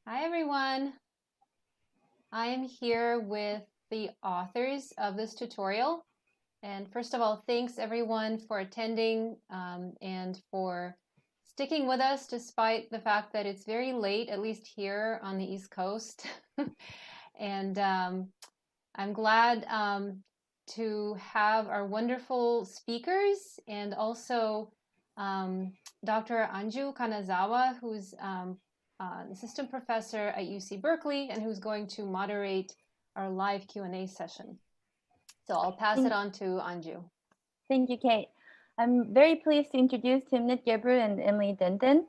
Hi, everyone. I am here with the authors of this tutorial. And first of all, thanks everyone for attending and for sticking with us despite the fact that it's very late, at least here on the East Coast. And I'm glad to have our wonderful speakers and also Dr. Angjoo Kanazawa, who's an assistant professor at UC Berkeley and who's going to moderate our live Q&A session. So I'll pass it on to Angjoo. Thank you, Kate. I'm very pleased to introduce Timnit, Gebru, and Emily Denton.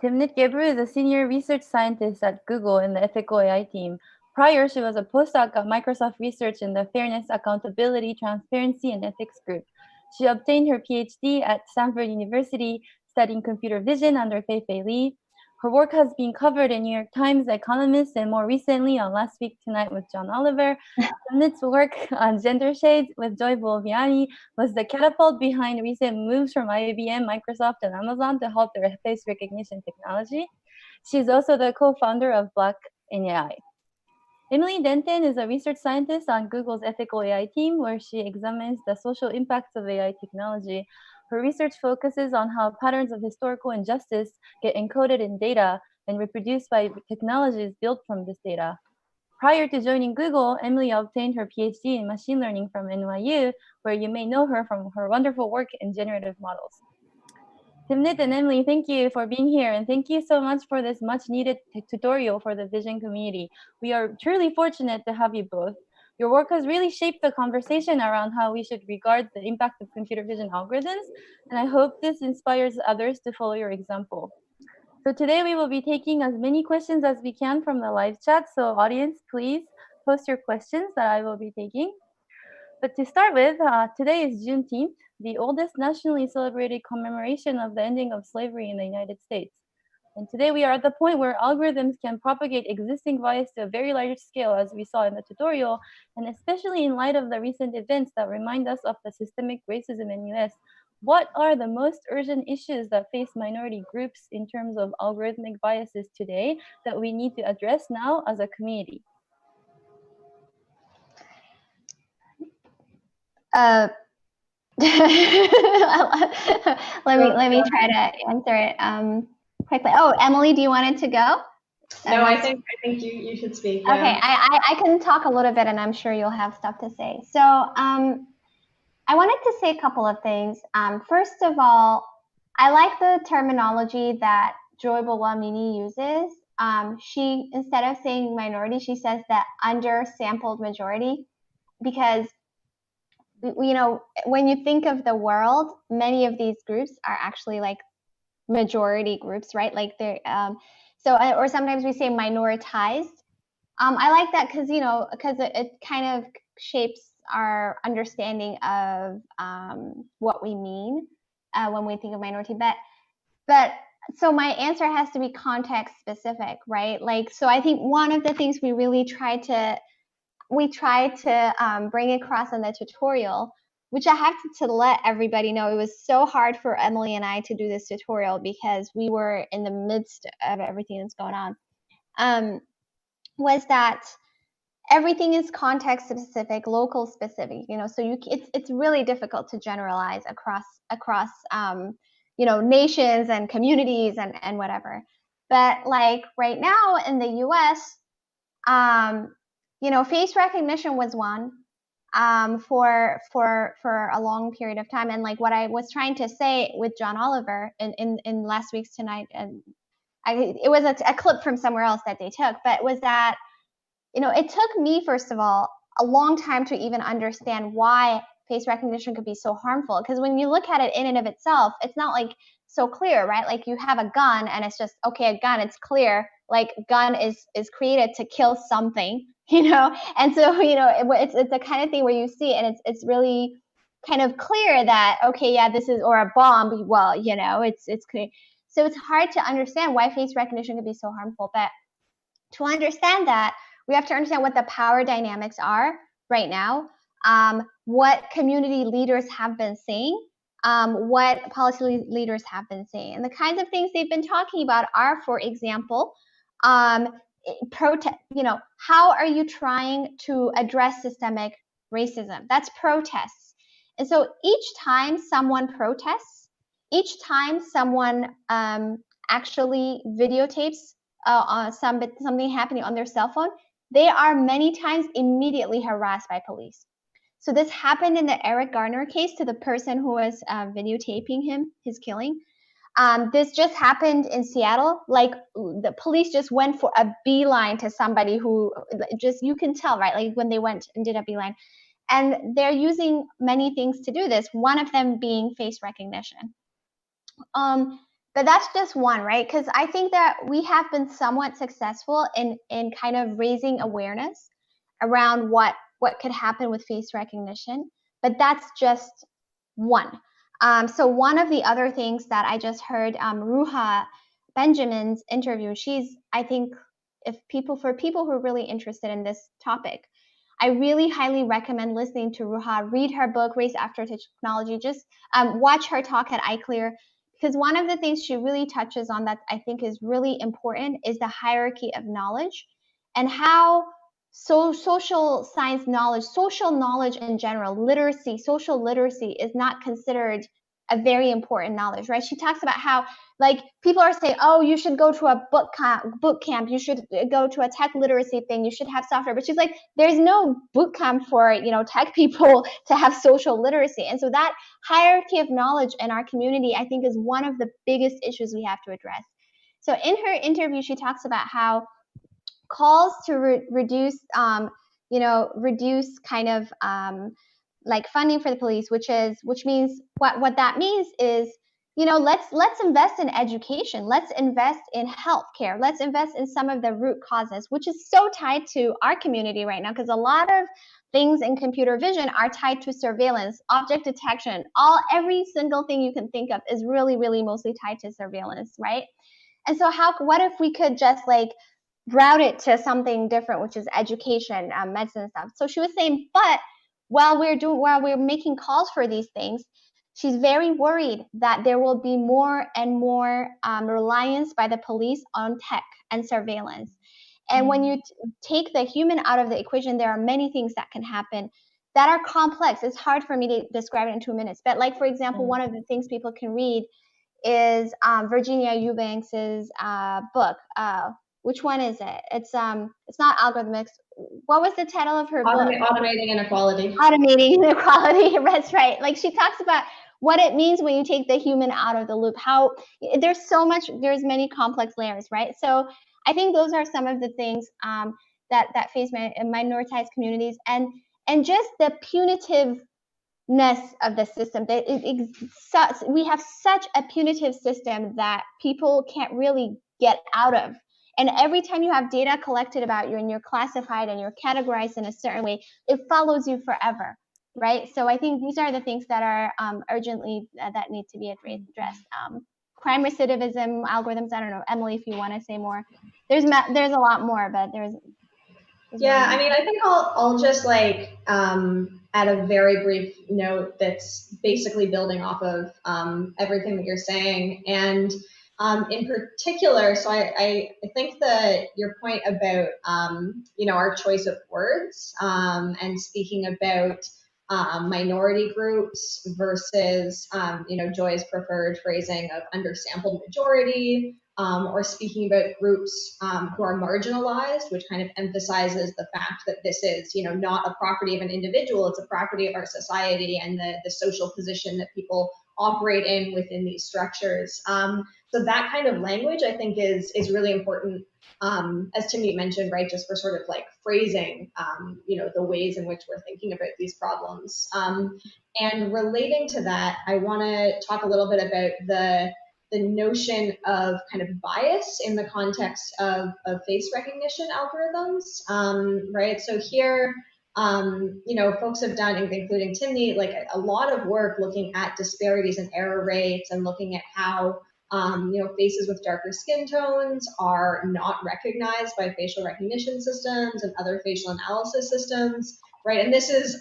Timnit Gebru is a senior research scientist at Google in the ethical AI team. Prior, she was a postdoc at Microsoft Research in the Fairness, Accountability, Transparency, and Ethics group. She obtained her PhD at Stanford University, studying computer vision under Fei-Fei Li. Her work has been covered in New York Times, The Economist, and more recently on Last Week Tonight with John Oliver. Timnit's work on gender shades with Joy Bolviani was the catapult behind recent moves from IBM, Microsoft, and Amazon to help their face recognition technology. She's also the co-founder of Black in AI. Emily Denton is a research scientist on Google's ethical AI team, where she examines the social impacts of AI technology. Her research focuses on how patterns of historical injustice get encoded in data and reproduced by technologies built from this data. Prior to joining Google, Emily obtained her PhD in machine learning from NYU, where you may know her from her wonderful work in generative models. Timnit and Emily, thank you for being here, and thank you so much for this much-needed tutorial for the vision community. We are truly fortunate to have you both. Your work has really shaped the conversation around how we should regard the impact of computer vision algorithms, and I hope this inspires others to follow your example. So today we will be taking as many questions as we can from the live chat, so audience, please post your questions that I will be taking. But to start with, today is Juneteenth, the oldest nationally celebrated commemoration of the ending of slavery in the United States. And today we are at the point where algorithms can propagate existing bias to a very large scale, as we saw in the tutorial, and especially in light of the recent events that remind us of the systemic racism in US. What are the most urgent issues that face minority groups in terms of algorithmic biases today that we need to address now as a community? Let me try to answer it quickly. Oh, Emily, do you want it to go? No, I think you should speak. Yeah. Okay, I can talk a little bit, and I'm sure you'll have stuff to say. So I wanted to say a couple of things. First of all, I like the terminology that Joy Bolviani uses. She, instead of saying minority, she says that undersampled majority, because you know, when you think of the world, many of these groups are actually like majority groups, right? Like they're or sometimes we say minoritized. I like that because it kind of shapes our understanding of what we mean when we think of minority. But so my answer has to be context specific, right? Like, so I think one of the things we really try to bring across in the tutorial, which I have to let everybody know, it was so hard for Emily and I to do this tutorial because we were in the midst of everything that's going on, was that everything is context specific, local specific, so it's really difficult to generalize across nations and communities and whatever. But like right now in the US, face recognition was one for a long period of time. And like what I was trying to say with John Oliver in Last Week's Tonight, and it was a clip from somewhere else that they took, but was that, it took me, first of all, a long time to even understand why face recognition could be so harmful. Because when you look at it in and of itself, it's not like so clear, right? Like you have a gun and it's just, okay, a gun, it's clear. Like gun is created to kill something, and so, it's the kind of thing where you see it and it's really kind of clear that, okay, yeah, this is, or a bomb, well, it's clear. So it's hard to understand why face recognition could be so harmful. But to understand that, we have to understand what the power dynamics are right now, what community leaders have been saying, what policy leaders have been saying. And the kinds of things they've been talking about are, for example, protest, how are you trying to address systemic racism? That's protests. And so each time someone protests, each time someone actually videotapes something happening on their cell phone, they are many times immediately harassed by police. So this happened in the Eric Garner case to the person who was videotaping his killing. This just happened in Seattle. Like the police just went for a beeline to somebody who you can tell, right? Like when they went and did a beeline. And they're using many things to do this, one of them being face recognition. But that's just one, right? Because I think that we have been somewhat successful in kind of raising awareness around what could happen with face recognition, but that's just one. So one of the other things that I just heard Ruha Benjamin's interview, I think for people who are really interested in this topic, I really highly recommend listening to Ruha, read her book, Race After Technology, just watch her talk at iClear, because one of the things she really touches on that I think is really important is the hierarchy of knowledge and how social science knowledge, social knowledge in general, literacy, social literacy is not considered a very important knowledge, right? She talks about how like people are saying, oh, you should go to a boot camp, you should go to a tech literacy thing, you should have software. But she's like, there's no boot camp for tech people to have social literacy. And so that hierarchy of knowledge in our community, I think, is one of the biggest issues we have to address. So in her interview, she talks about how calls to reduce kind of like funding for the police, which means what that means is, let's invest in education, let's invest in healthcare, let's invest in some of the root causes, which is so tied to our community right now, because a lot of things in computer vision are tied to surveillance, object detection, every single thing you can think of is really, really mostly tied to surveillance, right? And so what if we could just like route it to something different, which is education, medicine stuff. So she was saying, but while we're making calls for these things, she's very worried that there will be more and more reliance by the police on tech and surveillance. And when you take the human out of the equation, there are many things that can happen that are complex. It's hard for me to describe it in 2 minutes. But like, for example, one of the things people can read is Virginia Eubanks's book. Which one is it? It's not Algorithmic. What was the title of her book? Automating Inequality. Automating Inequality. That's right. Like she talks about what it means when you take the human out of the loop. How there's many complex layers, right? So I think those are some of the things that face minoritized communities and just the punitiveness of the system. We have such a punitive system that people can't really get out of. And every time you have data collected about you and you're classified and you're categorized in a certain way, it follows you forever, right? So I think these are the things that are urgently that need to be addressed. Crime recidivism, algorithms, I don't know, Emily, if you want to say more. There's a lot more, but there's yeah, I mean, I think I'll just like add a very brief note that's basically building off of everything that you're saying. And in particular, so I think that your point about, our choice of words and speaking about minority groups versus, Joy's preferred phrasing of undersampled majority, or speaking about groups who are marginalized, which kind of emphasizes the fact that this is, not a property of an individual, it's a property of our society and the social position that people operate in within these structures. So that kind of language, I think, is really important, as Timnit mentioned, right, just for sort of like phrasing, the ways in which we're thinking about these problems. And relating to that, I want to talk a little bit about the notion of kind of bias in the context of face recognition algorithms, right? So here, folks have done, including Timnit, like a lot of work looking at disparities in error rates and looking at how faces with darker skin tones are not recognized by facial recognition systems and other facial analysis systems, right? And this is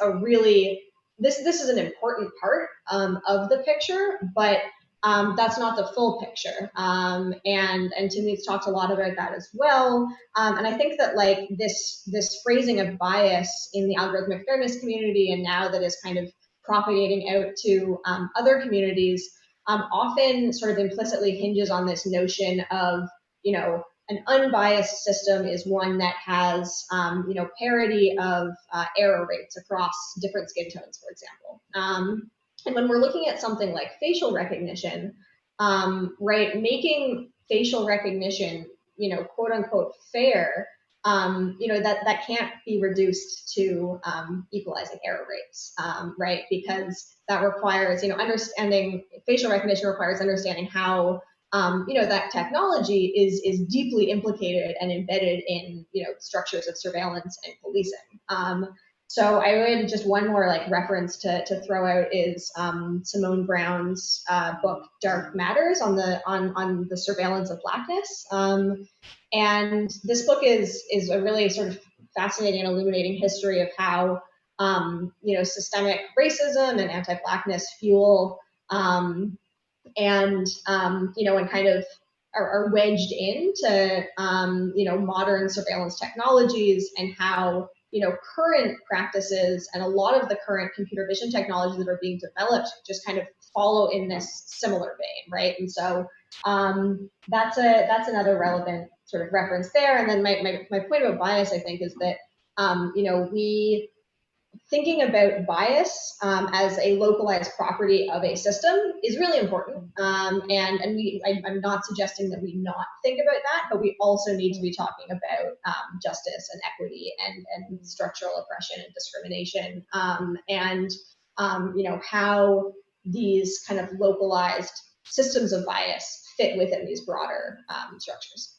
this is an important part of the picture, but that's not the full picture. And Timnit's talked a lot about that as well. And I think that like this phrasing of bias in the algorithmic fairness community, and now that is kind of propagating out to other communities, often sort of implicitly hinges on this notion of, you know, an unbiased system is one that has, you know, parity of error rates across different skin tones, for example. And when we're looking at something like facial recognition, right, making facial recognition, you know, quote unquote fair, you know, that can't be reduced to equalizing error rates, right? Because that requires, you know, understanding facial recognition requires understanding how, you know, that technology is deeply implicated and embedded in, you know, structures of surveillance and policing. So I would just one more like reference to throw out is Simone Brown's book Dark Matters on the surveillance of blackness. And this book is a really sort of fascinating and illuminating history of how you know, systemic racism and anti-blackness fuel and you know, and kind of are wedged into you know, modern surveillance technologies, and how, you know, current practices and a lot of the current computer vision technologies that are being developed just kind of follow in this similar vein, right? And so that's another relevant sort of reference there. And then my point about bias, I think, is that you know, we thinking about bias as a localized property of a system is really important. And I'm not suggesting that we not think about that, but we also need to be talking about justice and equity and structural oppression and discrimination, and you know, how these kind of localized systems of bias fit within these broader structures.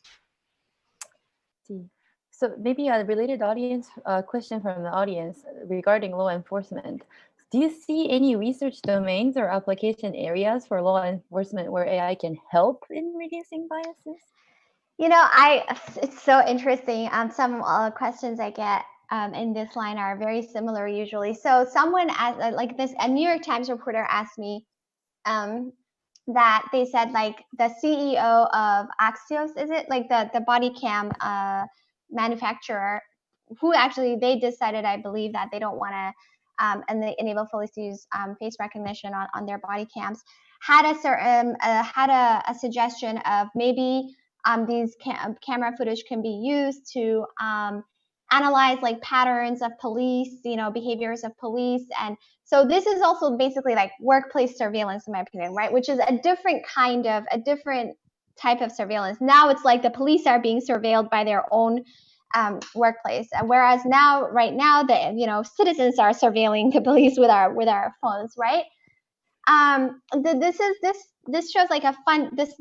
So maybe a related audience question from the audience regarding law enforcement. Do you see any research domains or application areas for law enforcement where AI can help in reducing biases? You know, it's so interesting. Some questions I get in this line are very similar usually. So someone asked, like this, a New York Times reporter asked me that they said like the CEO of Axios, is it like the body cam manufacturer, who actually they decided, I believe, that they don't want to and they enable police to use face recognition on their body cams, had a certain had a suggestion of maybe these camera footage can be used to analyze like patterns of police, you know, behaviors of police. And so this is also basically like workplace surveillance, in my opinion, right? Which is a different type of surveillance. Now it's like the police are being surveilled by their own workplace, whereas right now, the, you know, citizens are surveilling the police with our phones, right? This shows like a fun. This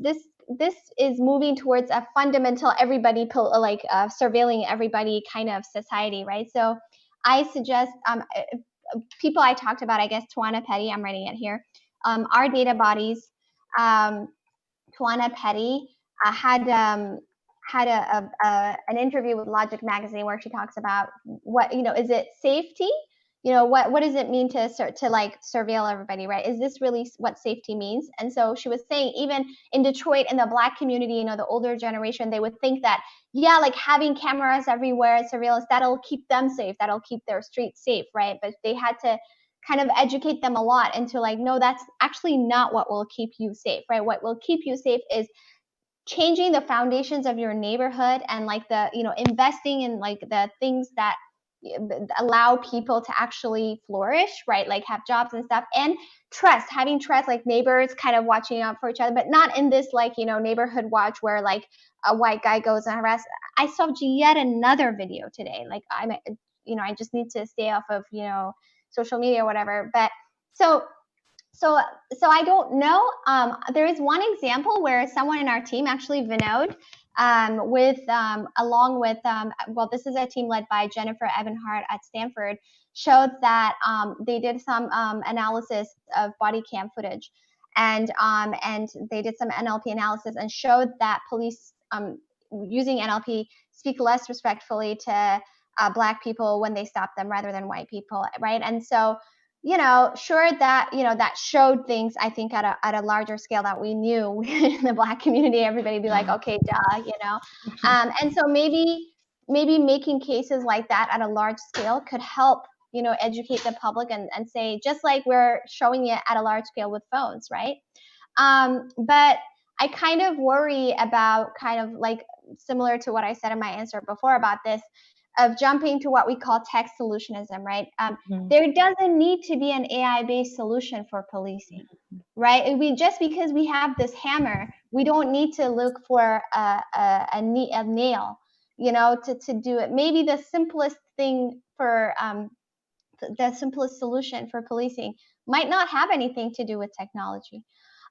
is moving towards a fundamental everybody surveilling everybody kind of society, right? So I suggest people I talked about, I guess Tawana Petty, I'm writing it here, our data bodies. Tawana Petty had an interview with Logic Magazine where she talks about what, you know, is it safety? You know, what does it mean to like surveil everybody, right? Is this really what safety means? And so she was saying, even in Detroit, in the Black community, you know, the older generation, they would think that, yeah, like having cameras everywhere, surveillance, that'll keep them safe, that'll keep their streets safe, right? But they had to kind of educate them a lot into like, no, that's actually not what will keep you safe, right? What will keep you safe is changing the foundations of your neighborhood and like the, you know, investing in like the things that allow people to actually flourish, right? Like have jobs and stuff, and having trust, like neighbors kind of watching out for each other, but not in this like, you know, neighborhood watch where like a white guy goes and harasses. I saw yet another video today. Like I just need to stay off of, you know, social media or whatever. But so I don't know. There is one example where someone in our team, actually Vinod, along with, this is a team led by Jennifer Ebenhardt at Stanford, showed that they did some analysis of body cam footage, and they did some NLP analysis and showed that police using NLP speak less respectfully to Black people when they stop them rather than white people, right? And so sure that, that showed things, I think, at a larger scale that we knew in the Black community, everybody be like, okay, duh, and so maybe making cases like that at a large scale could help, educate the public and say, just like we're showing it at a large scale with phones, right? But I kind of worry about, kind of like similar to what I said in my answer before about this, of jumping to what we call tech solutionism, right? There doesn't need to be an AI-based solution for policing, right? Just because we have this hammer, we don't need to look for a nail, to do it. Maybe the simplest thing for the simplest solution for policing might not have anything to do with technology.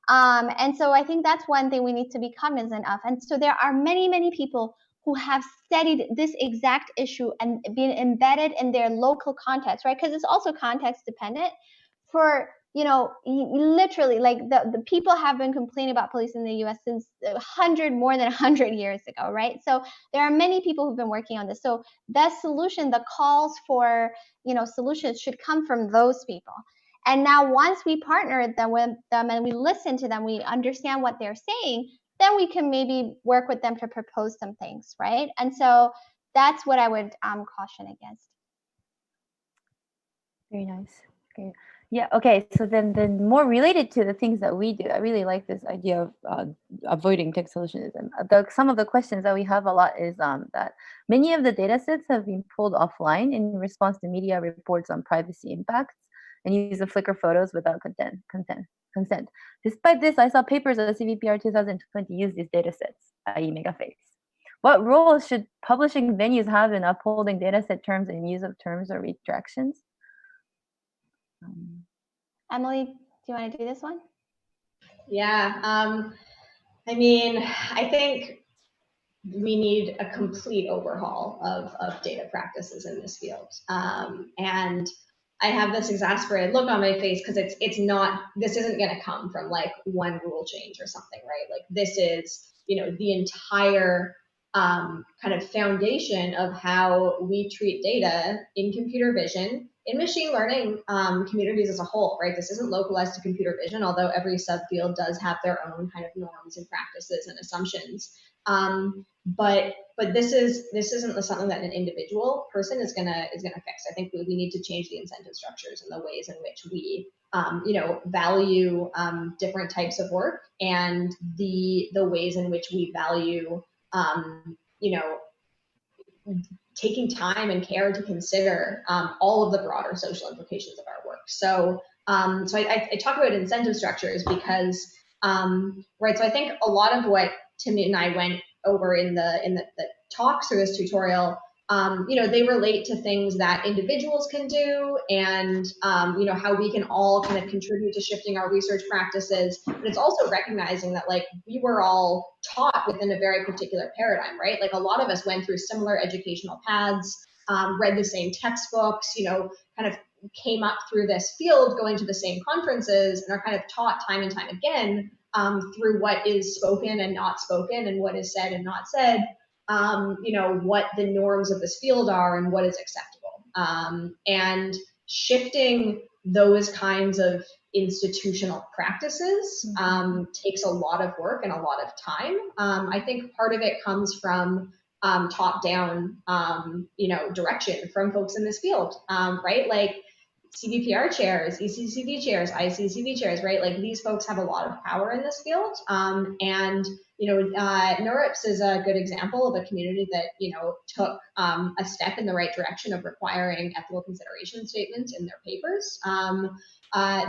And so I think that's one thing we need to be cognizant of. And so there are many, many people who have studied this exact issue and been embedded in their local context, right? Because it's also context dependent. For, literally, like the people have been complaining about police in the US since more than 100 years ago, right? So there are many people who've been working on this. So the solution, the calls for, solutions should come from those people. And now once we partner with them and we listen to them, we understand what they're saying, then we can maybe work with them to propose some things, right? And so that's what I would caution against. Very nice. Okay. Yeah. Okay. So then more related to the things that we do, I really like this idea of avoiding tech solutionism. Some of the questions that we have a lot is that many of the data sets have been pulled offline in response to media reports on privacy impacts and use of Flickr photos without consent. Despite this, I saw papers of the CVPR 2020 use these data sets, i.e. megaface. What role should publishing venues have in upholding data set terms and use of terms or redirections? Emily, do you want to do this one? Yeah, I mean, I think we need a complete overhaul of data practices in this field. And I have this exasperated look on my face because this isn't going to come from like one rule change or something, right? Like this is, the entire kind of foundation of how we treat data in computer vision, in machine learning communities as a whole, right? This isn't localized to computer vision, although every subfield does have their own kind of norms and practices and assumptions. But this isn't something that an individual person is gonna fix. I think we need to change the incentive structures and the ways in which we value different types of work and the ways in which we value taking time and care to consider all of the broader social implications of our work. So I talk about incentive structures because right. So I think a lot of what Timnit and I went over in the talks through this tutorial, they relate to things that individuals can do and, how we can all kind of contribute to shifting our research practices. But it's also recognizing that like we were all taught within a very particular paradigm, right? Like a lot of us went through similar educational paths, read the same textbooks, kind of came up through this field, going to the same conferences and are kind of taught time and time again through what is spoken and not spoken and what is said and not said, what the norms of this field are and what is acceptable. And shifting those kinds of institutional practices takes a lot of work and a lot of time. I think part of it comes from top-down, direction from folks in this field, right? Like CVPR chairs, ECCV chairs, ICCV chairs, right? Like these folks have a lot of power in this field. And NeurIPS is a good example of a community that, took a step in the right direction of requiring ethical consideration statements in their papers.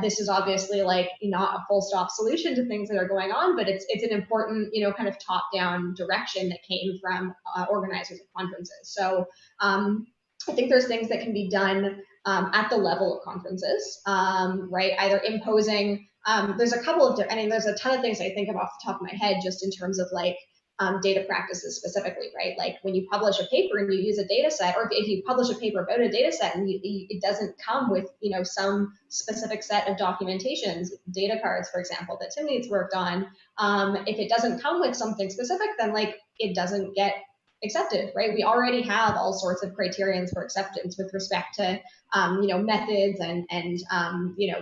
This is obviously like not a full stop solution to things that are going on, but it's an important, kind of top down direction that came from organizers of conferences. So I think there's things that can be done at the level of conferences, right? Either imposing, there's a couple of, there's a ton of things I think of off the top of my head just in terms of like data practices specifically, right? Like when you publish a paper and you use a data set, or if you publish a paper about a data set and it doesn't come with, some specific set of documentations, data cards, for example, that Timnit's worked on, if it doesn't come with something specific, then like it doesn't get accepted, right? We already have all sorts of criterions for acceptance with respect to, methods and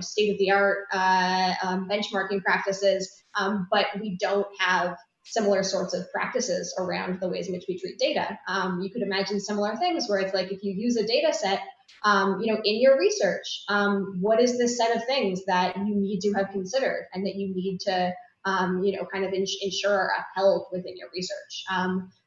state-of-the-art benchmarking practices, but we don't have similar sorts of practices around the ways in which we treat data. You could imagine similar things where it's like, if you use a data set, in your research, what is this set of things that you need to have considered and that you need to, kind of ensure are upheld within your research.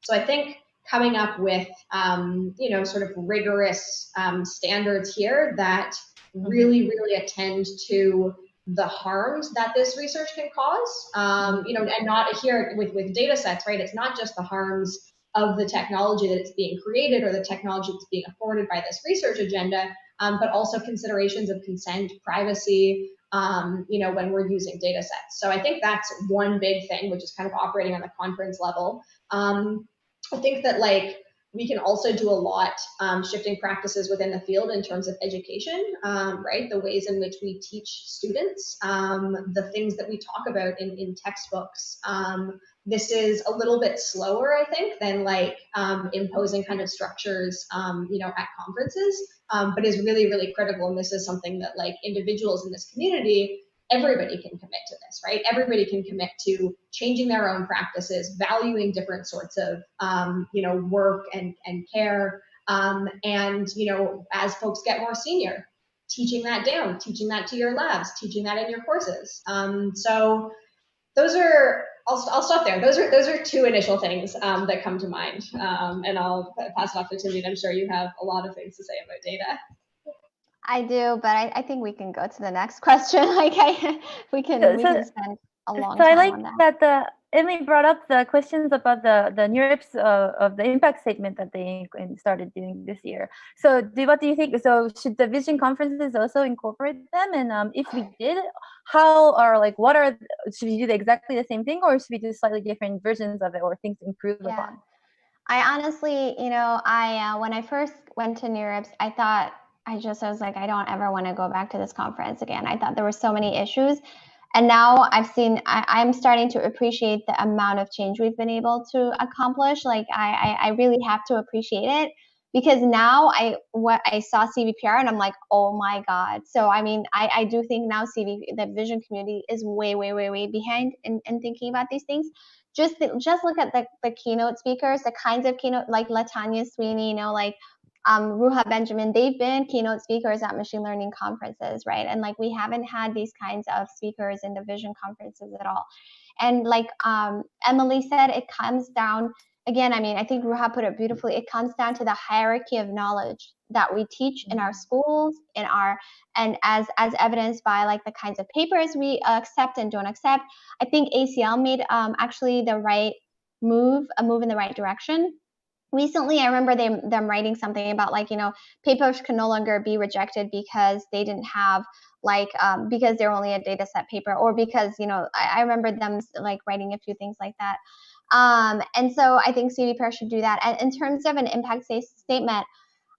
So I think coming up with, sort of rigorous standards here that really, really attend to the harms that this research can cause, and not here with data sets, right? It's not just the harms of the technology that it's being created or the technology that's being afforded by this research agenda, but also considerations of consent, privacy, when we're using data sets. So I think that's one big thing, which is kind of operating on the conference level. I think that we can also do a lot shifting practices within the field in terms of education, right? The ways in which we teach students, the things that we talk about in textbooks. This is a little bit slower, I think, than imposing kind of structures, at conferences, but is really, really critical. And this is something that individuals in this community, everybody can commit to this, right? Everybody can commit to changing their own practices, valuing different sorts of, work and care. And, as folks get more senior, teaching that down, teaching that to your labs, teaching that in your courses. So those are, I'll stop there. Those are two initial things that come to mind. And I'll pass it off to Timnit. I'm sure you have a lot of things to say about data. I do, but I think we can go to the next question. We can spend a long time I like on that. that Emily brought up the questions about the NeurIPS of the impact statement that they started doing this year. So what do you think? So should the vision conferences also incorporate them? And if we did, how or should we do exactly the same thing, or should we do slightly different versions of it or things to improve upon? I honestly, I when I first went to NeurIPS, I was like, I don't ever want to go back to this conference again. I thought there were so many issues. And now I'm starting to appreciate the amount of change we've been able to accomplish. I really have to appreciate it, because now I saw CVPR and I'm like, oh my God. So, I do think now the vision community is way, way, way, way behind in thinking about these things. Just look at the keynote speakers, the kinds of keynote, like LaTanya Sweeney, Ruha Benjamin, they've been keynote speakers at machine learning conferences, right? And we haven't had these kinds of speakers in the vision conferences at all. And Emily said, it comes down, again, I think Ruha put it beautifully, it comes down to the hierarchy of knowledge that we teach in our schools, and as evidenced by the kinds of papers we accept and don't accept. I think ACL made actually the right move, a move in the right direction. Recently, I remember them writing something about papers can no longer be rejected because they didn't have because they're only a data set paper, or because I remember them writing a few things like that. And so I think CVPR should do that. And in terms of an impact statement,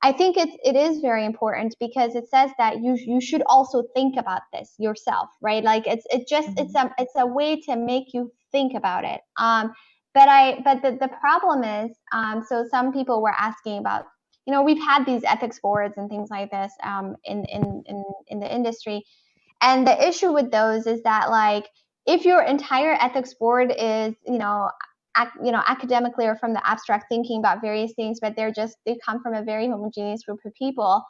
I think it is very important, because it says that you should also think about this yourself, right? It's a way to make you think about it. But the problem is, so some people were asking about, we've had these ethics boards and things like this in the industry, and the issue with those is that if your entire ethics board is academically or from the abstract thinking about various things, but they come from a very homogeneous group of people,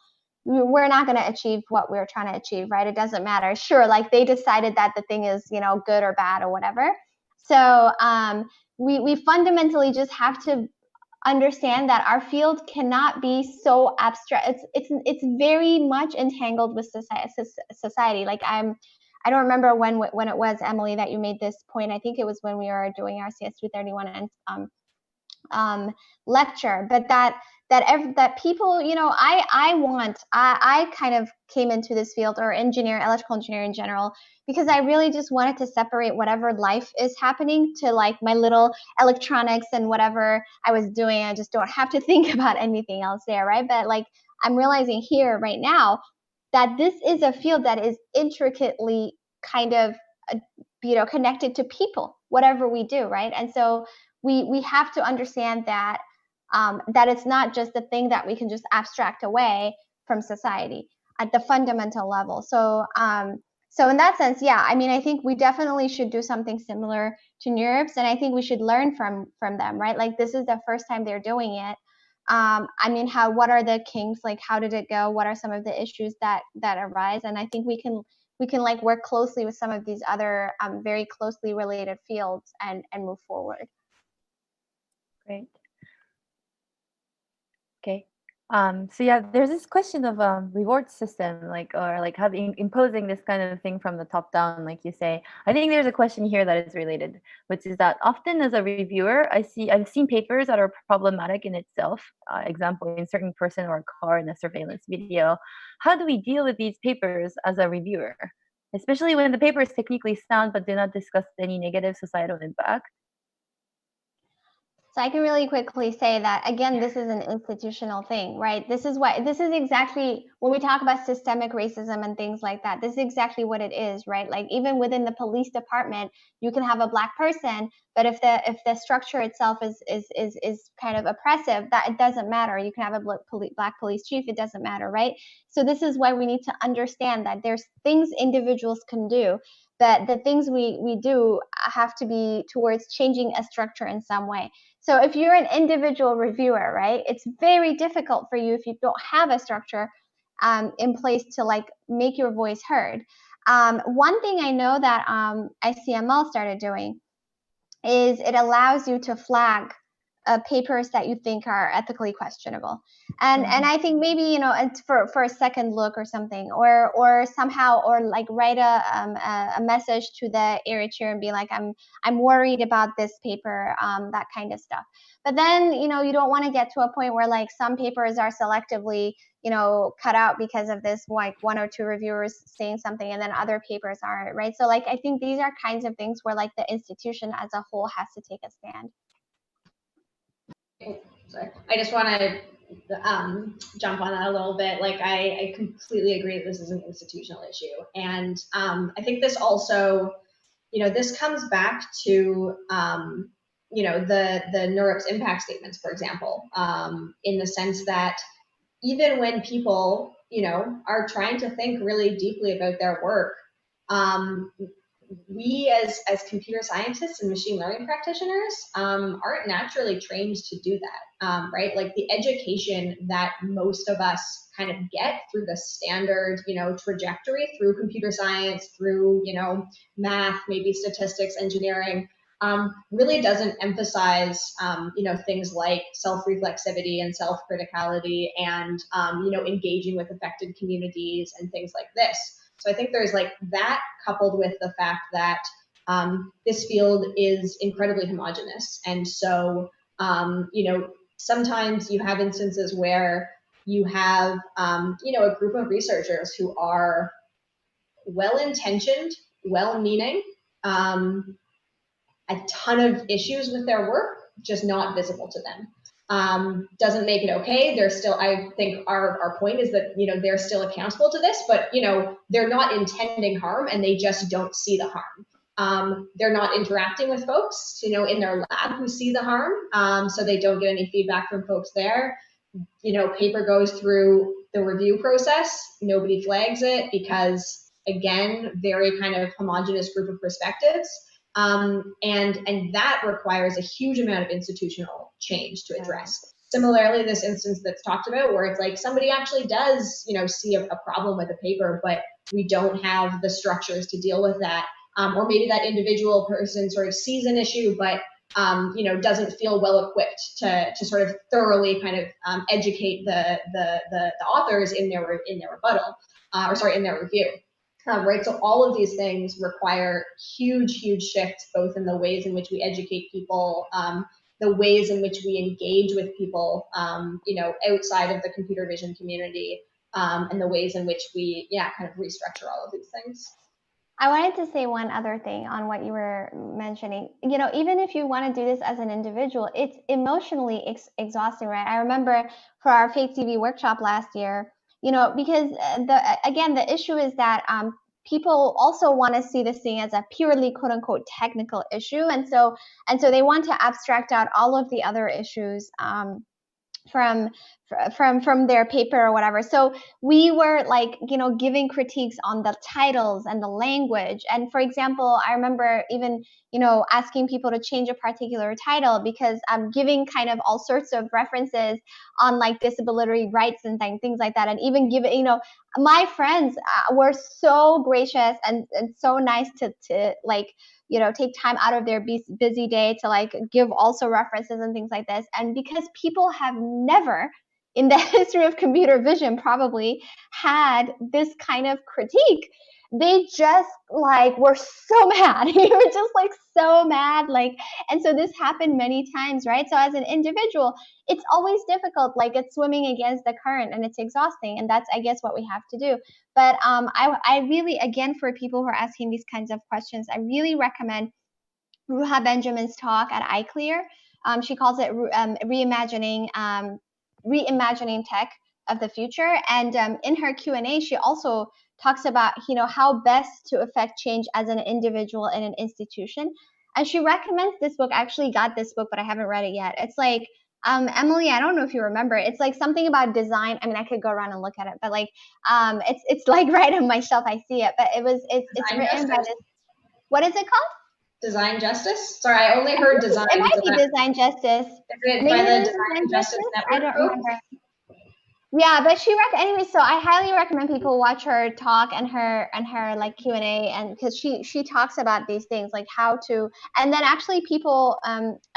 we're not going to achieve what we're trying to achieve, right? It doesn't matter. Sure, they decided that the thing is good or bad or whatever. So we fundamentally just have to understand that our field cannot be so abstract. It's very much entangled with society. I don't remember when it was, Emily, that you made this point. I think it was when we were doing our CS231 and lecture, but that people, I kind of came into this field, or electrical engineering in general, because I really just wanted to separate whatever life is happening to my little electronics and whatever I was doing. I just don't have to think about anything else there, right? But I'm realizing here right now that this is a field that is intricately kind of, connected to people, whatever we do, right? And so we have to understand that that it's not just a thing that we can just abstract away from society at the fundamental level. So, so in that sense, yeah, I mean, I think we definitely should do something similar to NeurIPS, and I think we should learn from them, right? Like, this is the first time they're doing it. I mean, what are the kinks? Like, how did it go? What are some of the issues that arise? And I think we can like work closely with some of these other very closely related fields and move forward. Great. Okay. So yeah, there's this question of reward system, like, or like having imposing this kind of thing from the top down, like you say. I think there's a question here that is related, which is that often as a reviewer, I've seen papers that are problematic in itself. Example, inserting person or car in a surveillance video. How do we deal with these papers as a reviewer, especially when the paper is technically sound but do not discuss any negative societal impact? So I can really quickly say that, again, this is an institutional thing, right? This is exactly, when we talk about systemic racism and things like that, this is exactly what it is, right? Like, even within the police department, you can have a Black person, but if the structure itself is kind of oppressive, that it doesn't matter. You can have a Black police chief, it doesn't matter, right? So this is why we need to understand that there's things individuals can do, but the things we do have to be towards changing a structure in some way. So if you're an individual reviewer, right, it's very difficult for you if you don't have a structure in place to like make your voice heard. One thing I know that ICML started doing is it allows you to flag papers that you think are ethically questionable, and I think maybe, you know, it's for a second look or something, or somehow, or like write a message to the area chair and be like, I'm worried about this paper, that kind of stuff. But then, you know, you don't want to get to a point where like some papers are selectively, you know, cut out because of this, like one or two reviewers saying something, and then other papers aren't, right? So like, I think these are kinds of things where like the institution as a whole has to take a stand. Sorry, I just want to jump on that a little bit. Like, I completely agree that this is an institutional issue, and I think this also, you know, this comes back to you know, the NeurIPS impact statements, for example, in the sense that even when people, you know, are trying to think really deeply about their work, we as computer scientists and machine learning practitioners aren't naturally trained to do that, right? Like, the education that most of us kind of get through the standard, you know, trajectory through computer science, through, you know, math, maybe statistics, engineering, really doesn't emphasize, you know, things like self-reflexivity and self-criticality and, you know, engaging with affected communities and things like this. So I think there's like that, coupled with the fact that this field is incredibly homogenous. And so, you know, sometimes you have instances where you have, you know, a group of researchers who are well-intentioned, well-meaning, a ton of issues with their work, just not visible to them. Doesn't make it okay. They're still, I think our point is that, you know, they're still accountable to this, but, you know, they're not intending harm and they just don't see the harm. They're not interacting with folks, you know, in their lab who see the harm. So they don't get any feedback from folks there. You know, paper goes through the review process. Nobody flags it because, again, very kind of homogenous group of perspectives. And that requires a huge amount of institutional change to address. Similarly, this instance that's talked about, where it's like somebody actually does, you know, see a problem with a paper, but we don't have the structures to deal with that. Or maybe that individual person sort of sees an issue, but you know, doesn't feel well equipped to sort of thoroughly kind of educate the authors in their rebuttal, in their review. Right, so all of these things require huge shifts, both in the ways in which we educate people, the ways in which we engage with people, you know, outside of the computer vision community, and the ways in which we, kind of restructure all of these things. I wanted to say one other thing on what you were mentioning. You know, even if you want to do this as an individual, it's emotionally exhausting, right? I remember for our Fake TV workshop last year, you know, because the issue is that people also want to see this thing as a purely quote unquote technical issue, and so they want to abstract out all of the other issues from their paper or whatever. So we were like, giving critiques on the titles and the language. And for example, I remember even, asking people to change a particular title because I'm giving kind of all sorts of references on like disability rights and things like that. And even my friends were so gracious and so nice to like, take time out of their busy day to like give also references and things like this. And because people have never in the history of computer vision probably had this kind of critique, they just like were so mad. They were just like so mad, like, and so this happened many times, right? So as an individual, it's always difficult, like it's swimming against the current and it's exhausting, and that's, I guess, what we have to do. But I really, again, for people who are asking these kinds of questions, I really recommend Ruha Benjamin's talk at iClear. She calls it reimagining tech of the future. And in her Q&A, she also talks about, how best to affect change as an individual in an institution. And she recommends this book. I actually got this book, but I haven't read it yet. It's like, Emily, I don't know if you remember, it's like something about design. I mean, I could go around and look at it, but like, it's like right on my shelf. I see it, but it's written by this. What is it called? Design Justice? Sorry, I only heard design. It might be Design Justice. Is it by the Design Justice Network? I don't remember. Yeah, but anyway, so I highly recommend people watch her talk and her like Q&A, and because she talks about these things, like how to, and then actually people,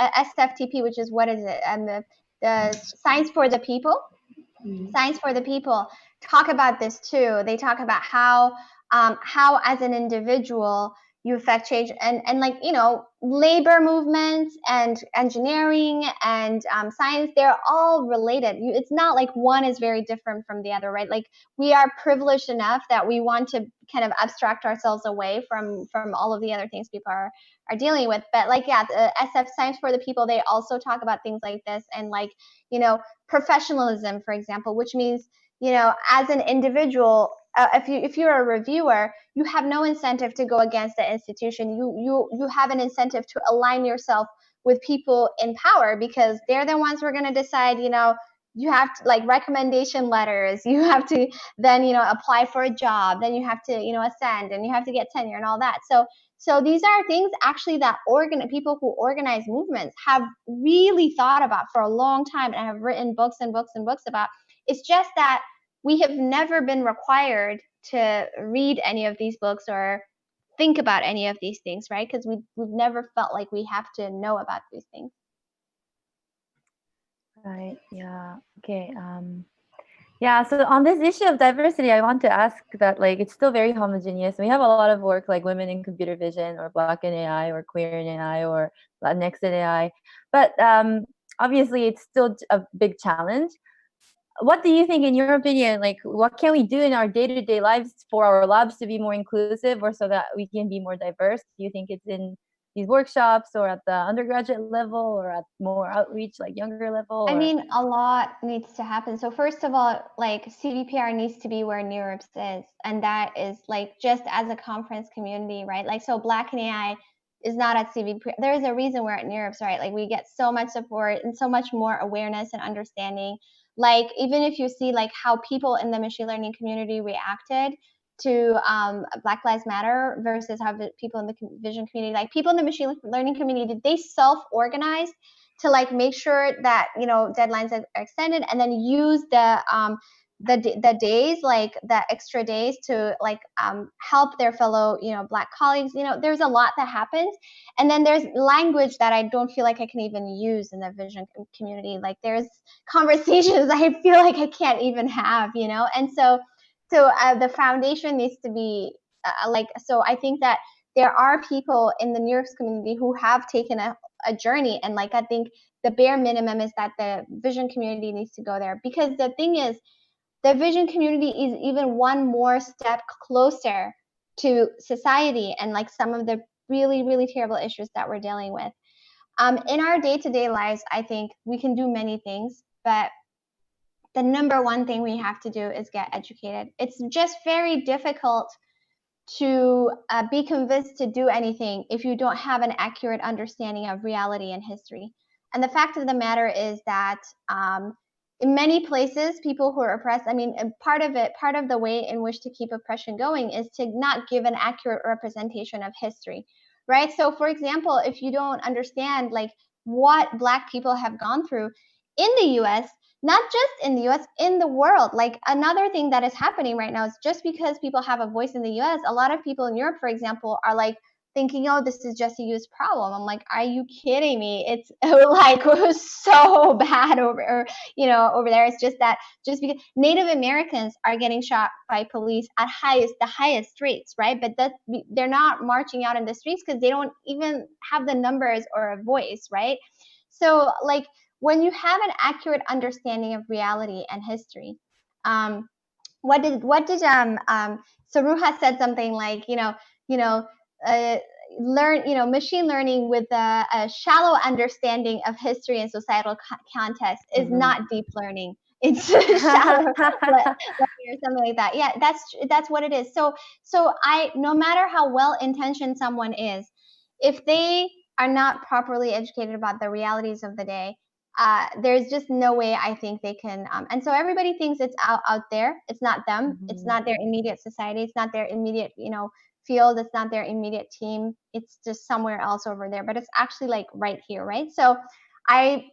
SFTP, which is, what is it? And the Science for the People, Science for the People talk about this too. They talk about how as an individual you affect change, and like, labor movements and engineering and science, they're all related. It's not like one is very different from the other, right? Like, we are privileged enough that we want to kind of abstract ourselves away from all of the other things people are dealing with. But like, yeah, the SF Science for the People, they also talk about things like this, and like, professionalism, for example, which means, as an individual, if you're a reviewer, you have no incentive to go against the institution. You have an incentive to align yourself with people in power, because they're the ones who are going to decide, you have to, like, recommendation letters, you have to then, apply for a job, then you have to, ascend, and you have to get tenure and all that. So these are things actually that people who organize movements have really thought about for a long time and have written books and books and books about. It's just that we have never been required to read any of these books or think about any of these things, right? Because we've never felt like we have to know about these things. Right. Yeah. Okay. Yeah. So on this issue of diversity, I want to ask that, like, it's still very homogeneous. We have a lot of work like women in computer vision, or Black in AI, or queer in AI, or Latinx in AI, but obviously it's still a big challenge. What do you think, in your opinion, like, what can we do in our day-to-day lives for our labs to be more inclusive, or so that we can be more diverse? Do you think it's in these workshops, or at the undergraduate level, or at more outreach, like younger level? I mean, a lot needs to happen. So first of all, like, CVPR needs to be where NeurIPS is. And that is like, just as a conference community, right? Like, so Black in AI is not at CVPR. There is a reason we're at NeurIPS, right? Like, we get so much support and so much more awareness and understanding. Like, even if you see like how people in the machine learning community reacted to Black Lives Matter versus how people in the vision community, like people in the machine learning community, they self-organized to like make sure that, deadlines are extended, and then use the days, like the extra days, to like help their fellow Black colleagues. There's a lot that happens, and then there's language that I don't feel like I can even use in the vision community. Like, there's conversations I feel like I can't even have, and so the foundation needs to be so I think that there are people in the NeurIPS community who have taken a journey, and like, I think the bare minimum is that the vision community needs to go there, because the thing is, the vision community is even one more step closer to society and like some of the really, really terrible issues that we're dealing with. In our day-to-day lives, I think we can do many things, but the number one thing we have to do is get educated. It's just very difficult to be convinced to do anything if you don't have an accurate understanding of reality and history. And the fact of the matter is that in many places, people who are oppressed, I mean, part of the way in which to keep oppression going is to not give an accurate representation of history, right? So for example, if you don't understand like what Black people have gone through in the US, not just in the US, in the world. Like another thing that is happening right now is just because people have a voice in the US, a lot of people in Europe, for example, are like thinking, oh, this is just a US problem. I'm like, are you kidding me? It's like it was so bad over there. It's just that just because Native Americans are getting shot by police at the highest rates, right? But they're not marching out in the streets because they don't even have the numbers or a voice, right? So like when you have an accurate understanding of reality and history, what did Saruha said something like, machine learning with a shallow understanding of history and societal context is not deep learning. It's shallow learning or something like that. Yeah, that's what it is. So no matter how well intentioned someone is, if they are not properly educated about the realities of the day, there's just no way I think they can. And so everybody thinks it's out there. It's not them. It's not their immediate society. It's not their immediate, field. It's not their immediate team. It's just somewhere else over there. But it's actually like right here, right? So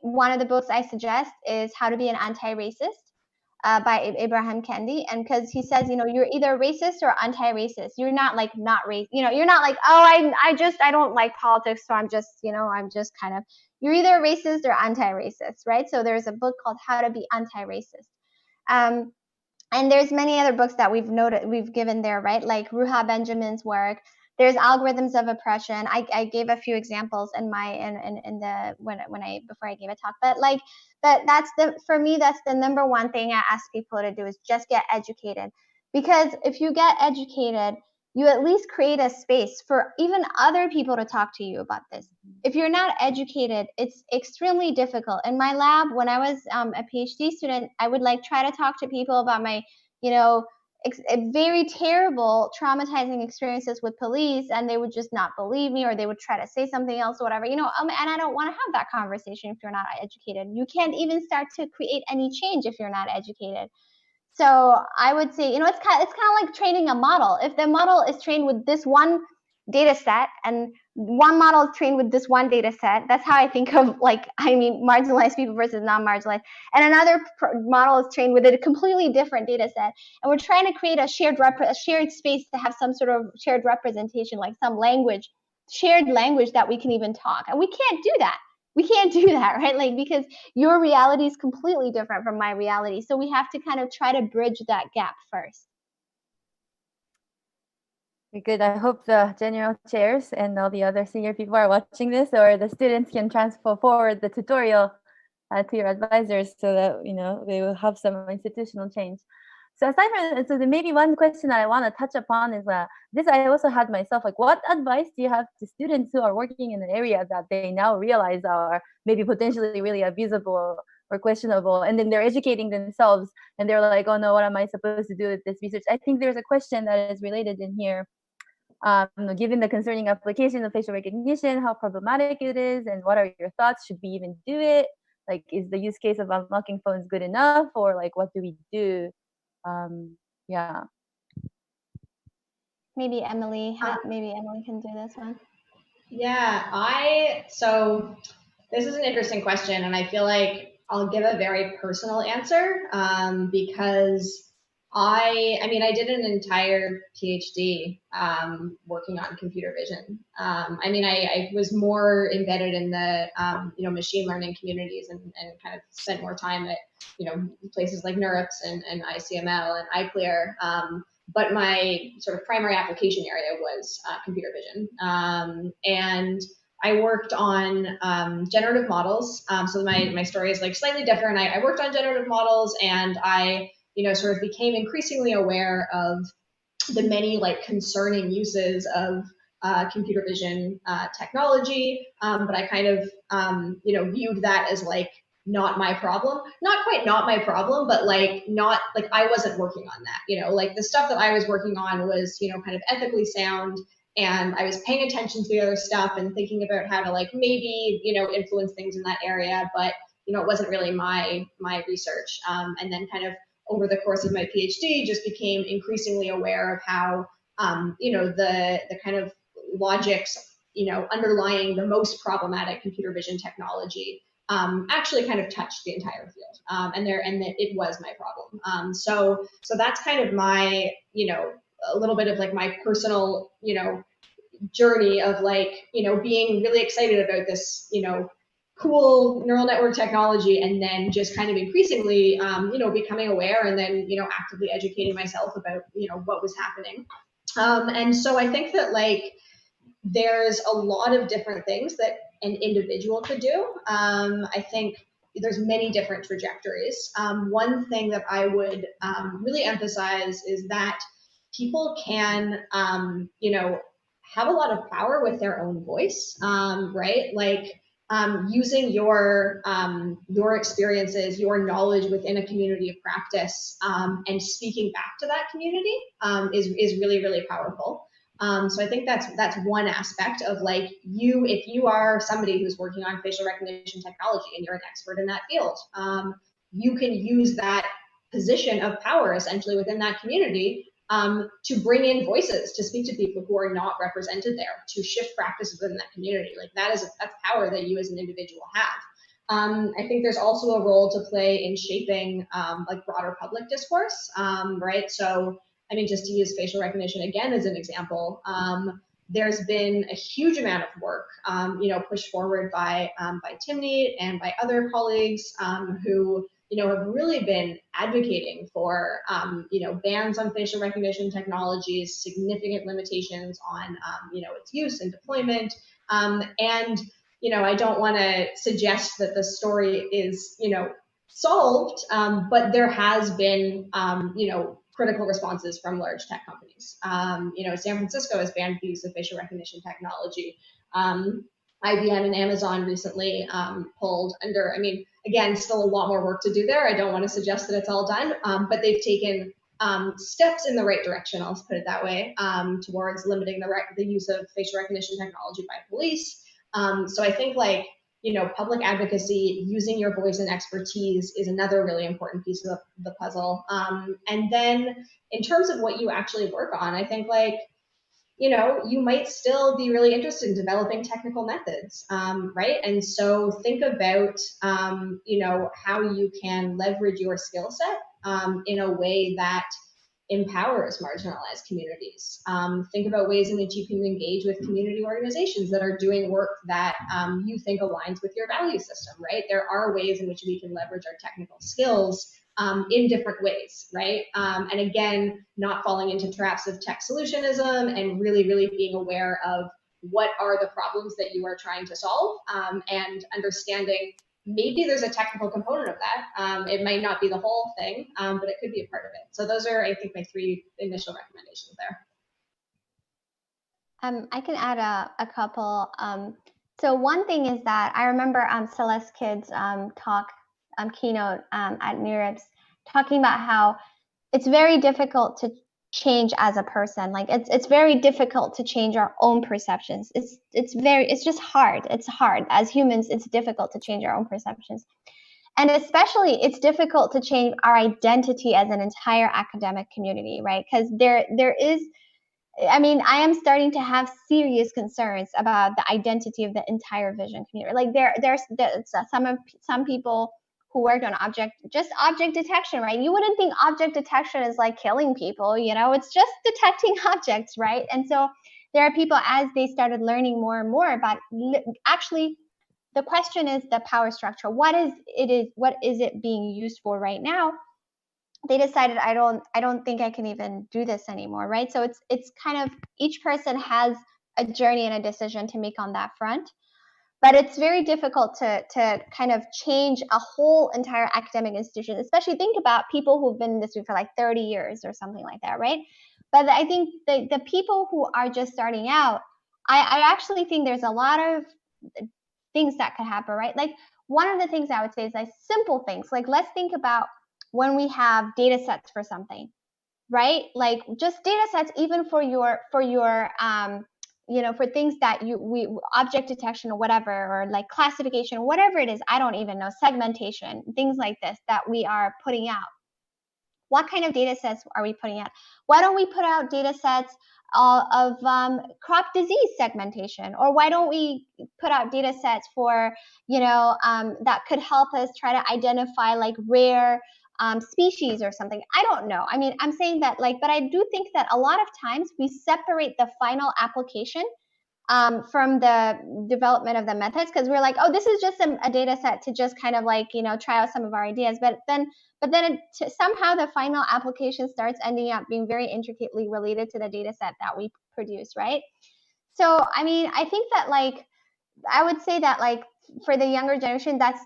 one of the books I suggest is How to Be an Anti-Racist by Ibrahim Kendi. And because he says, you're either racist or anti-racist. You're not like not racist. You're not like, oh, I don't like politics, so I'm just kind of. You're either racist or anti-racist, right? So there's a book called How to Be Anti-Racist. And there's many other books that we've given there, right? Like Ruha Benjamin's work. There's Algorithms of Oppression. I gave a few examples before I gave a talk, but for me that's the number one thing I ask people to do is just get educated, because if you get educated, you at least create a space for even other people to talk to you about this. If you're not educated, it's extremely difficult. In my lab, when I was a PhD student, I would try to talk to people about my, very terrible, traumatizing experiences with police, and they would just not believe me, or they would try to say something else or whatever, and I don't want to have that conversation if you're not educated. You can't even start to create any change if you're not educated. So I would say, it's kind of like training a model. If the model is trained with this one data set and one model is trained with this one data set, that's how I think of marginalized people versus non-marginalized. And another model is trained with a completely different data set. And we're trying to create a shared space to have some sort of shared representation, like some shared language that we can even talk. And we can't do that. We can't do that, right? Because your reality is completely different from my reality. So we have to kind of try to bridge that gap first. Very good. I hope the general chairs and all the other senior people are watching this, or the students can transfer forward the tutorial to your advisors so that, they will have some institutional change. So aside from, so there may be one question that I want to touch upon is this I also had myself, what advice do you have to students who are working in an area that they now realize are maybe potentially really abusable or questionable, and then they're educating themselves and they're like, oh no, what am I supposed to do with this research? I think there's a question that is related in here. Given the concerning application of facial recognition, how problematic it is, and what are your thoughts? Should we even do it? Is the use case of unlocking phones good enough, or what do we do? Yeah. Maybe Emily can do this one. Yeah, so this is an interesting question, and I feel like I'll give a very personal answer because I did an entire PhD working on computer vision. I was more embedded in the machine learning communities and kind of spent more time at places like NeurIPS and ICML and iClear. But my sort of primary application area was computer vision, and I worked on generative models. So my story is slightly different. I worked on generative models, and I sort of became increasingly aware of the many concerning uses of computer vision technology. But I kind of viewed that as not my problem, not quite not my problem, but not I wasn't working on that. The stuff that I was working on was kind of ethically sound, and I was paying attention to the other stuff and thinking about how to maybe influence things in that area, but it wasn't really my research. And then kind of over the course of my PhD, just became increasingly aware of how, the kind of logics, underlying the most problematic computer vision technology actually kind of touched the entire field, and that it was my problem. So that's kind of my, a little bit of like my personal, journey of like, being really excited about this, cool neural network technology, and then just kind of increasingly, becoming aware, and then, actively educating myself about, what was happening. And so I think that like, there's a lot of different things that an individual could do. I think there's many different trajectories. One thing that I would really emphasize is that people can, have a lot of power with their own voice, right? Like using your experiences, your knowledge within a community of practice, and speaking back to that community is really, really powerful. So I think that's one aspect of like if you are somebody who's working on facial recognition technology and you're an expert in that field, you can use that position of power essentially within that community to bring in voices, to speak to people who are not represented there, to shift practices within that community. Like that's power that you as an individual have. I think there's also a role to play in shaping like broader public discourse, right? So I mean, just to use facial recognition again as an example, there's been a huge amount of work, pushed forward by Timnit and by other colleagues who, have really been advocating for, bans on facial recognition technologies, significant limitations on, its use and deployment, and I don't want to suggest that the story is, solved, but there has been, critical responses from large tech companies. San Francisco has banned the use of facial recognition technology. IBM and Amazon recently pulled under, I mean, again, still a lot more work to do there. I don't want to suggest that it's all done, but they've taken steps in the right direction, I'll put it that way, towards limiting the use of facial recognition technology by police. So I think like, public advocacy, using your voice and expertise is another really important piece of the puzzle. And then in terms of what you actually work on, I think like, you might still be really interested in developing technical methods, right? And so think about, how you can leverage your skill set in a way that empowers marginalized communities. Think about ways in which you can engage with community organizations that are doing work that you think aligns with your value system, right? There are ways in which we can leverage our technical skills in different ways, right? And again, not falling into traps of tech solutionism, and really, really being aware of what are the problems that you are trying to solve, and understanding maybe there's a technical component of that. It might not be the whole thing, but it could be a part of it. So those are, I think, my 3 initial recommendations there. I can add a couple. So one thing is that I remember Celeste Kidd's talk, keynote at NeurIPS, talking about how it's very difficult to change as a person. Like it's very difficult to change our own perceptions. It's just hard. It's hard. As humans, it's difficult to change our own perceptions. And especially it's difficult to change our identity as an entire academic community, right? Because there is, I mean, I am starting to have serious concerns about the identity of the entire vision community. Like there's some people who worked on object detection, right? You wouldn't think object detection is like killing people, it's just detecting objects, right? And so there are people, as they started learning more and more about, actually, the question is the power structure. What is it being used for right now? They decided, I don't think I can even do this anymore, right? So it's kind of, each person has a journey and a decision to make on that front. But it's very difficult to kind of change a whole entire academic institution, especially think about people who've been in this field for like 30 years or something like that, right? But I think the people who are just starting out, I actually think there's a lot of things that could happen, right? Like one of the things I would say is like simple things. Like let's think about when we have data sets for something, right? Like just data sets, even for your for things that object detection or whatever, or like classification or whatever it is, I don't even know, segmentation, things like this that we are putting out. What kind of data sets are we putting out? Why don't we put out data sets of crop disease segmentation? Or why don't we put out data sets for, that could help us try to identify like rare species or something? I don't know. I mean, I'm saying that but I do think that a lot of times we separate the final application from the development of the methods, because we're like, oh, this is just a data set to just kind of like, try out some of our ideas. But then somehow the final application starts ending up being very intricately related to the data set that we produce, right? So, I mean, I think that I would say that for the younger generation, that's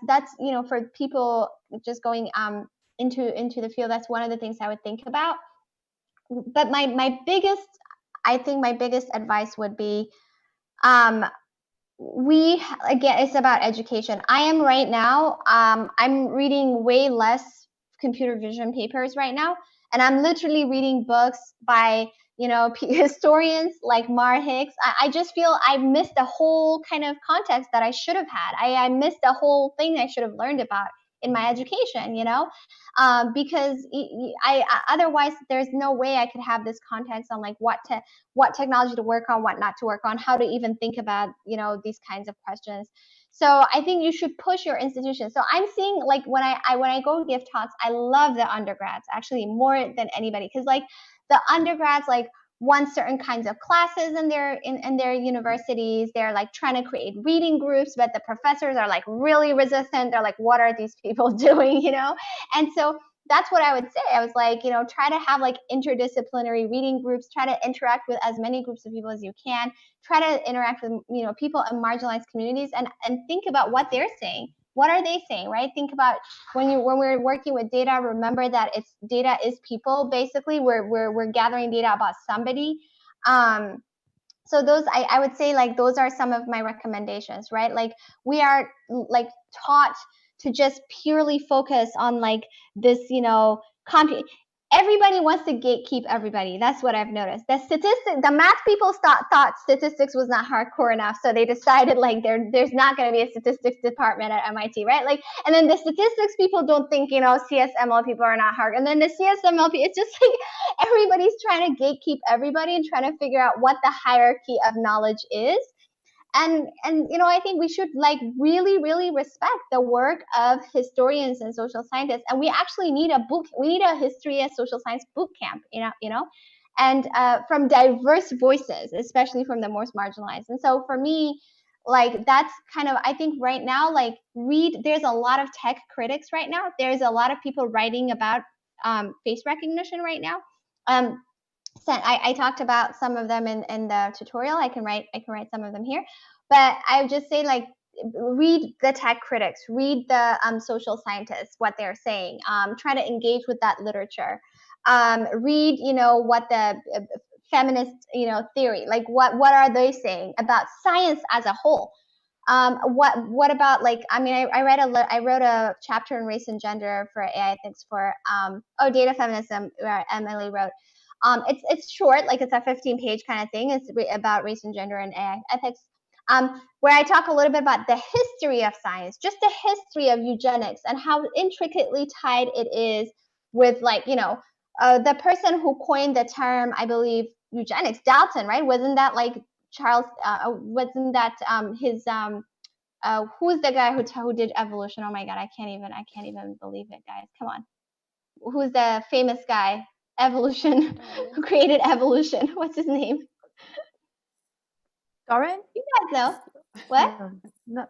for people just going into the field, that's one of the things I would think about. But my biggest advice would be, it's about education. I am right now, I'm reading way less computer vision papers right now, and I'm literally reading books by historians like Mar Hicks. I just feel I missed a whole kind of context that I should have had. I missed a whole thing I should have learned about in my education, because otherwise there's no way I could have this context on like what technology to work on, what not to work on, how to even think about these kinds of questions. So I think you should push your institution. So I'm seeing when I go give talks, I love the undergrads actually more than anybody, because the undergrads want certain kinds of classes in their universities. They're trying to create reading groups, but the professors are really resistant. They're like, what are these people doing, And so that's what I would say. I was try to have interdisciplinary reading groups, try to interact with as many groups of people as you can, try to interact with people in marginalized communities, and think about what they're saying. What are they saying, right? Think about when we're working with data, remember that data is people. Basically, we're gathering data about somebody. So those, I would say those are some of my recommendations, right? We are taught to just purely focus on this, everybody wants to gatekeep everybody. That's what I've noticed. The math people thought statistics was not hardcore enough, so they decided there's not going to be a statistics department at MIT, right? And then the statistics people don't think CSML people are not hard, and then the CSML people, it's just everybody's trying to gatekeep everybody and trying to figure out what the hierarchy of knowledge is. And I think we should really, really respect the work of historians and social scientists. And we actually need a history of social science boot camp, and from diverse voices, especially from the most marginalized. And so for me, that's kind of, I think right now, there's a lot of tech critics right now. There's a lot of people writing about face recognition right now. I talked about some of them in the tutorial. I can write some of them here, but I would just say read the tech critics, read the social scientists, what they're saying. Try to engage with that literature. Read what the feminist theory, what are they saying about science as a whole. What about I wrote a chapter in race and gender for AI ethics for data feminism, where Emily wrote. It's short, it's a 15-page kind of thing. It's about race and gender and AI ethics, where I talk a little bit about the history of science, just the history of eugenics and how intricately tied it is with the person who coined the term, I believe, eugenics, Dalton, right? Wasn't that Charles? Wasn't that his? Who's the guy who did evolution? Oh my God, I can't even believe it, guys. Come on, who's the famous guy? Evolution, who created evolution? What's his name? Darwin? You guys know. What? No.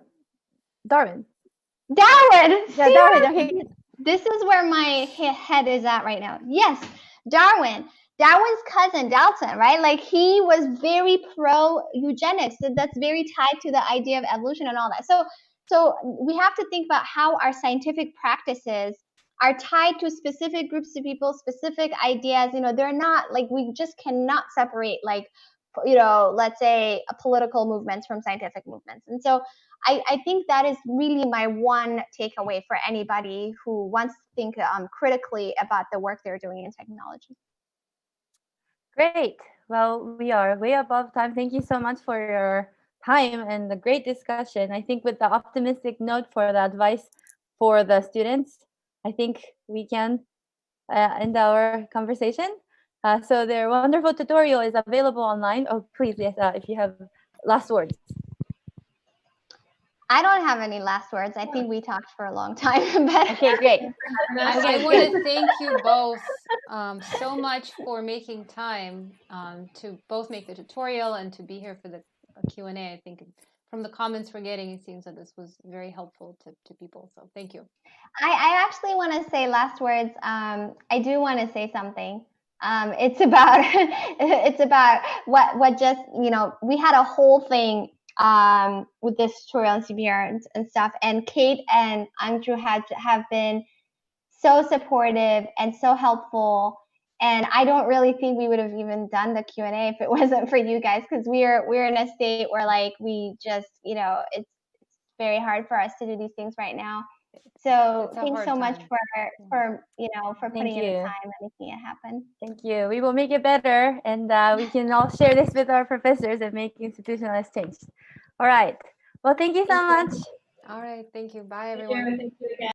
Darwin. Darwin! Yeah, Darwin. Okay. This is where my head is at right now. Yes, Darwin. Darwin's cousin, Dalton, right? He was very pro-eugenics. That's very tied to the idea of evolution and all that. So we have to think about how our scientific practices are tied to specific groups of people, specific ideas. They're not we just cannot separate let's say political movements from scientific movements. And so I think that is really my one takeaway for anybody who wants to think critically about the work they're doing in technology. Great. well, we are way above time. Thank you so much for your time and the great discussion. I think with the optimistic note for the advice for the students, I think we can end our conversation. So their wonderful tutorial is available online. Oh, please, yes, if you have last words. I don't have any last words. I think we talked for a long time. But Okay, great. I want to thank you both so much for making time to both make the tutorial and to be here for the Q&A. I think from the comments we're getting, it seems that this was very helpful to people. So thank you. I actually want to say last words. I do want to say something. It's about it's about what just, you know, we had a whole thing with this tutorial on CVPR and stuff, and Kate and Angjoo have been so supportive and so helpful, and I don't really think we would have even done the Q&A if it wasn't for you guys, because we're in a state where, like, we just, you know, it's very hard for us to do these things right now. So thanks so much for you know, for putting in the time and making it happen. Thank you. We will make it better, and we can all share this with our professors and make institutionalized change. All right. Well, thank you so much. All right. Thank you. Bye, everyone. Thank you again.